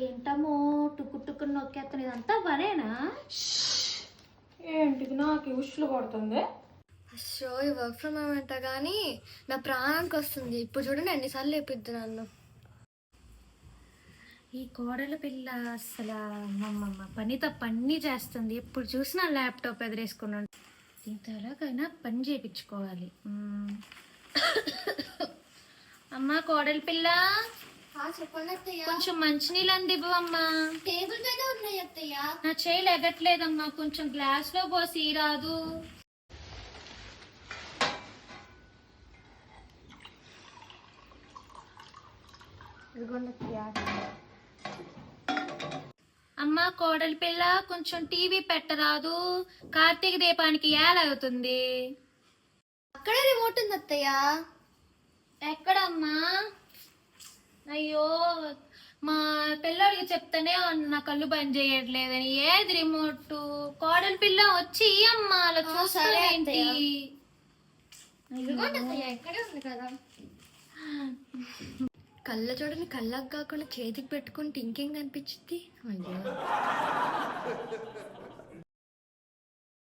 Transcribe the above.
ఏంటమ్మో టుక్కు టుక్కు నొక్కేస్తాను, ఇదంతా పనేనా? ఏంటిది నాకు ఉష్లు కొడుతుంది? షో ఈ వర్క్ ఫ్రమ్ హోమ్ అంట కానీ నా ప్రాణానికి వస్తుంది. ఇప్పుడు చూడండి ఎన్నిసార్లు లేపిద్దు నన్ను. ఈ కోడల పిల్ల అసలు అమ్మమ్మ పనితో పని చేస్తుంది. ఎప్పుడు చూసినా ల్యాప్టాప్ ఎదురేసుకున్నాను. దీంతో ఎలాగైనా పని చేయించుకోవాలి. అమ్మా కోడల పిల్ల, చెప్పండి అత్తయ్య. కొంచెం మంచినీళ్ళు అందివ్వమ్మా. టేబుల్ మీద ఉన్నాయి అత్తయ్య. నా చేయి ఎగట్లేదమ్మా, కొంచెం గ్లాస్ లో పోసి రాదు. అమ్మా కోడలి పిల్ల, కొంచెం టీవీ పెట్టరాదు? కార్తీక దీపానికి ఏలవుతుంది. అక్కడే రిమోట్ ఉంది అత్తయ్య. ఎక్కడమ్మా? అయ్యో, మా పిల్లోడికి చెప్తానే నా కళ్ళు పని చేయట్లేదని. ఏది రిమోట్? కోడలి పిల్ల వచ్చి అమ్మా అలా చూస్తారేంటి? ఎక్కడే ఉంది కదా. కళ్ళ చూడని కళ్ళకు కాకుండా చేతికి పెట్టుకుని టింకింగ్ అనిపించింది. అయ్యో